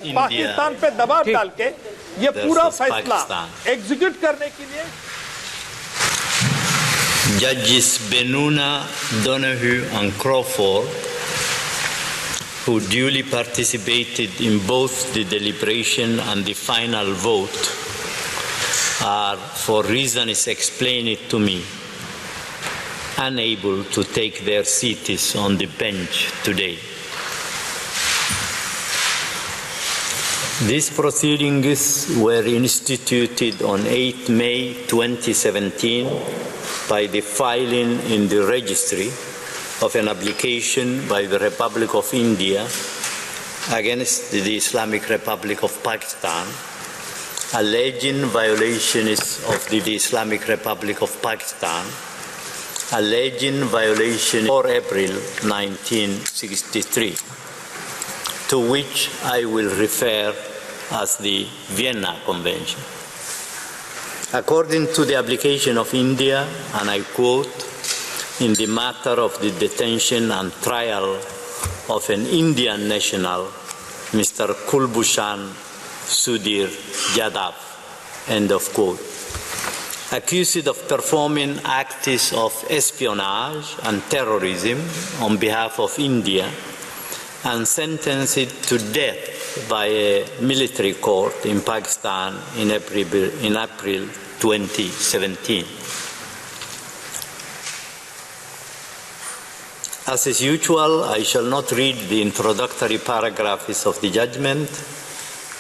पाकिस्तान पे दबाव डाल के ये पूरा फैसला एग्जीक्यूट करने के लिए Judges Benuna, Donahue and Crawford, who duly participated in both the deliberation and the final vote, are, for reasons explained to me, unable to take their seats on the bench today. These proceedings were instituted on 8 May 2017 by the filing in the registry of an application by the Republic of India against the Islamic Republic of Pakistan, alleging violations of the Islamic Republic of Pakistan, alleging violations 4 April 1963, to which I will refer as the Vienna Convention. According to the application of India, and I quote, in the matter of the detention and trial of an Indian national, Mr. Kulbhushan Jadhav, end of quote, accused of performing acts of espionage and terrorism on behalf of India and sentenced to death by a military court in Pakistan in April 2017. As is usual, I shall not read the introductory paragraphs of the judgment,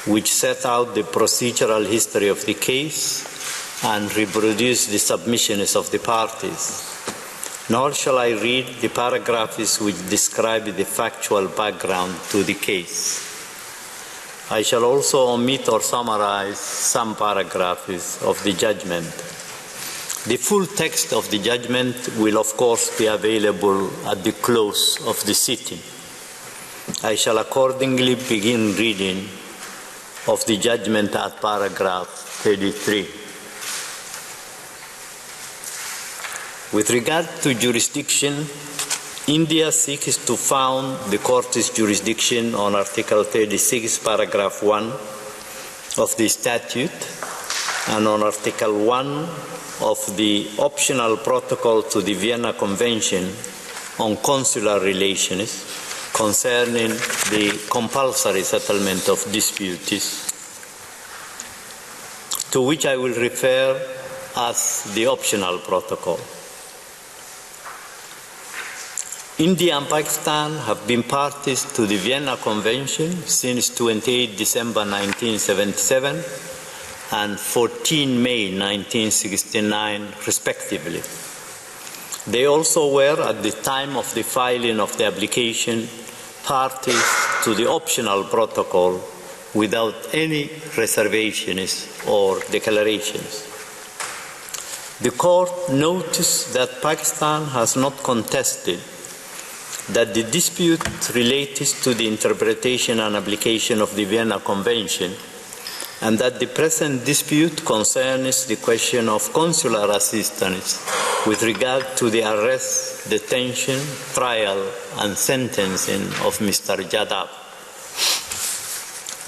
which set out the procedural history of the case and reproduce the submissions of the parties. Nor shall I read the paragraphs which describe the factual background to the case. I shall also omit or summarize some paragraphs of the judgment. The full text of the judgment will, of course, be available at the close of the sitting. I shall accordingly begin reading of the judgment at paragraph 33. With regard to jurisdiction, India seeks to found the court's jurisdiction on Article 36, paragraph 1 of the statute and on Article 1 of the optional protocol to the Vienna Convention on consular relations concerning the compulsory settlement of disputes, to which I will refer as the optional protocol. India and Pakistan have been parties to the Vienna Convention since 28 December 1977 and 14 May 1969, respectively. They also were, at the time of the filing of the application, parties to the optional protocol without any reservations or declarations. The court noticed that Pakistan has not contested that the dispute related to the interpretation and application of the Vienna Convention, and that the present dispute concerns the question of consular assistance with regard to the arrest, detention, trial, and sentencing of Mr. Jadhav.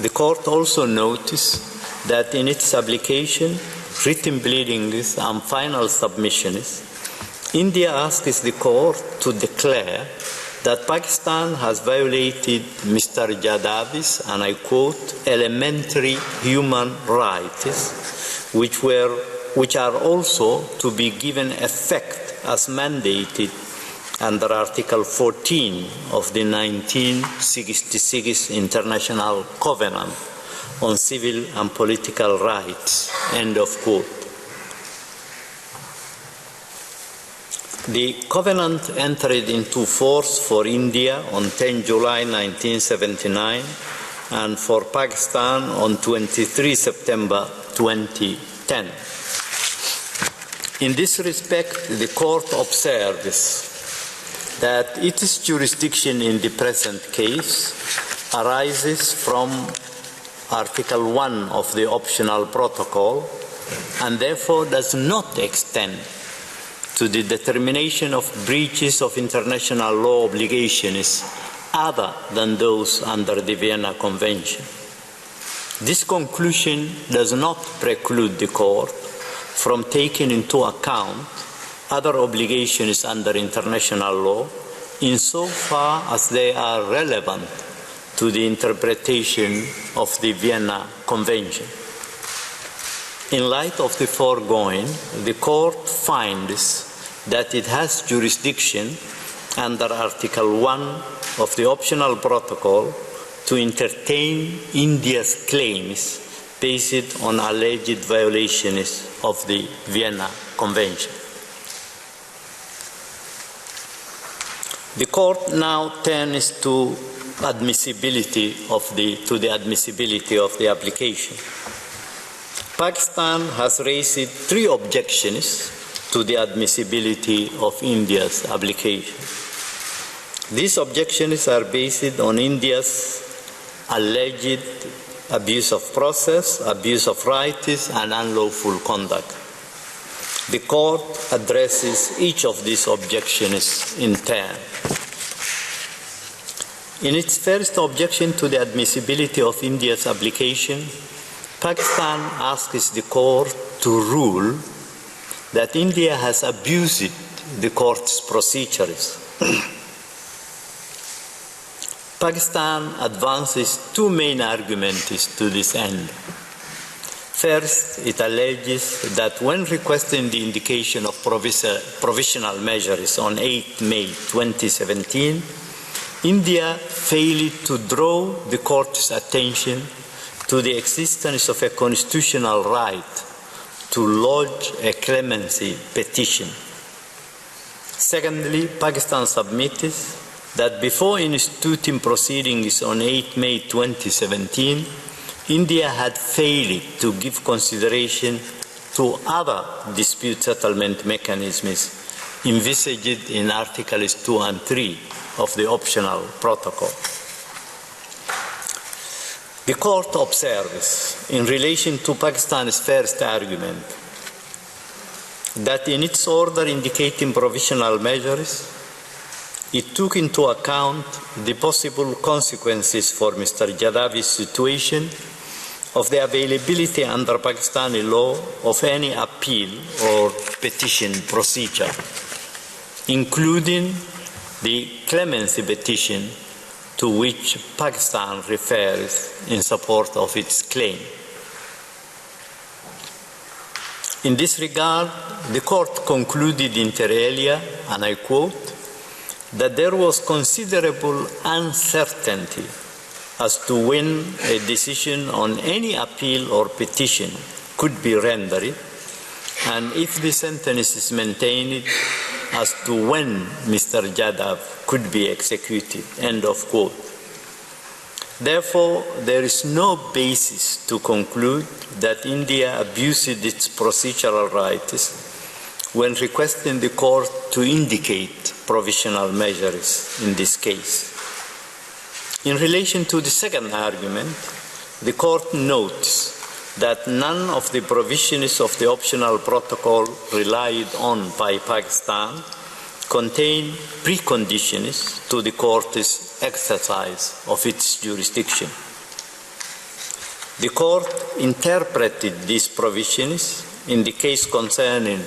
The court also noticed that in its application, written pleadings, and final submissions, India asks the court to declare that Pakistan has violated Mr. Jadhav's, and I quote, elementary human rights, which are also to be given effect as mandated under Article 14 of the 1966 International Covenant on Civil and Political Rights, end of quote. The covenant entered into force for India on 10 July 1979 and for Pakistan on 23 September 2010. In this respect, the court observes that its jurisdiction in the present case arises from Article 1 of the optional protocol and therefore does not extend to the determination of breaches of international law obligations other than those under the Vienna Convention. This conclusion does not preclude the Court from taking into account other obligations under international law insofar as they are relevant to the interpretation of the Vienna Convention. In light of the foregoing, the Court finds that it has jurisdiction under Article 1 of the optional protocol to entertain India's claims based on alleged violations of the Vienna Convention. The Court now turns to the admissibility of the application. Pakistan has raised 3 objections to the admissibility of India's application. These objections are based on India's alleged abuse of process, abuse of rights, and unlawful conduct. The Court addresses each of these objections in turn. In its first objection to the admissibility of India's application, Pakistan asks the Court to rule that India has abused the Court's procedures. Pakistan advances 2 main arguments to this end. First, it alleges that when requesting the indication of provisional measures on 8 May 2017, India failed to draw the Court's attention to the existence of a constitutional right to lodge a clemency petition. Secondly, Pakistan submits that before instituting proceedings on 8 May 2017, India had failed to give consideration to other dispute settlement mechanisms envisaged in Articles 2 and 3 of the optional protocol. The Court observes, in relation to Pakistan's first argument, that in its order indicating provisional measures, it took into account the possible consequences for Mr. Jadhav's situation of the availability under Pakistani law of any appeal or petition procedure, including the clemency petition to which Pakistan refers in support of its claim. In this regard, the Court concluded inter alia, and I quote, that there was considerable uncertainty as to when a decision on any appeal or petition could be rendered, and if the sentence is maintained, as to when Mr. Jadhav could be executed, end of quote. Therefore, there is no basis to conclude that India abused its procedural rights when requesting the Court to indicate provisional measures in this case. In relation to the second argument, the Court notes that none of the provisions of the optional protocol relied on by Pakistan contain preconditions to the Court's exercise of its jurisdiction. The Court interpreted these provisions in the case concerning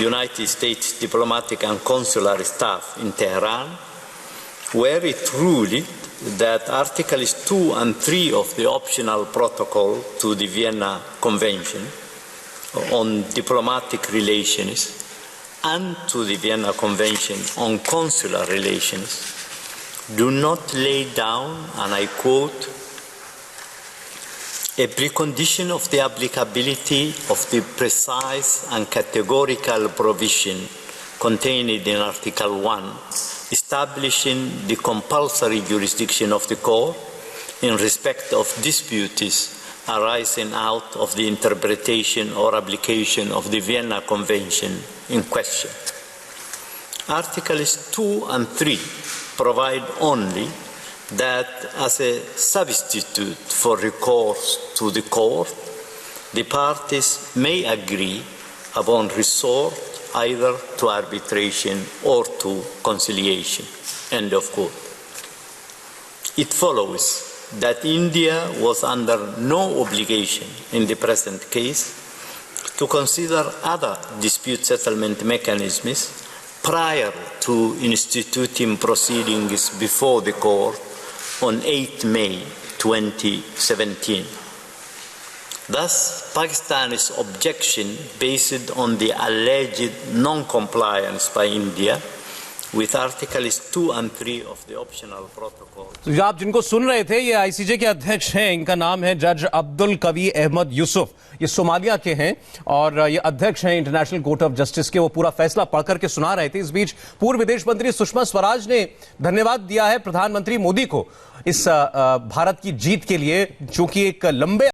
United States diplomatic and consular staff in Tehran, where it ruled that Articles 2 and 3 of the optional protocol to the Vienna Convention on diplomatic relations and to the Vienna Convention on consular relations do not lay down, and I quote, a precondition of the applicability of the precise and categorical provision contained in Article 1 establishing the compulsory jurisdiction of the Court in respect of disputes arising out of the interpretation or application of the Vienna Convention in question. Articles 2 and 3 provide only that as a substitute for recourse to the Court, the parties may agree upon resort either to arbitration or to conciliation, end of quote. It follows that India was under no obligation in the present case to consider other dispute settlement mechanisms prior to instituting proceedings before the court on 8 May 2017. Thus, Pakistan's objection based on the alleged non-compliance by India with Articles 2 and 3 of the optional protocol. तो आप जिनको सुन रहे थे ये ICJ के अध्यक्ष हैं, इनका नाम है जज अब्दुल कवी अहमद यूसुफ। ये सोमालिया के हैं और ये अध्यक्ष हैं इंटरनेशनल कोर्ट ऑफ जस्टिस के। वो पूरा फैसला पढ़कर के सुना रहे थे। इस बीच पूर्व विदेश मंत्री सुषमा स्वराज ने धन्यवाद दिया है प्रधानमंत्री मोदी को इस भारत की जीत के लिए, जो कि एक लंबे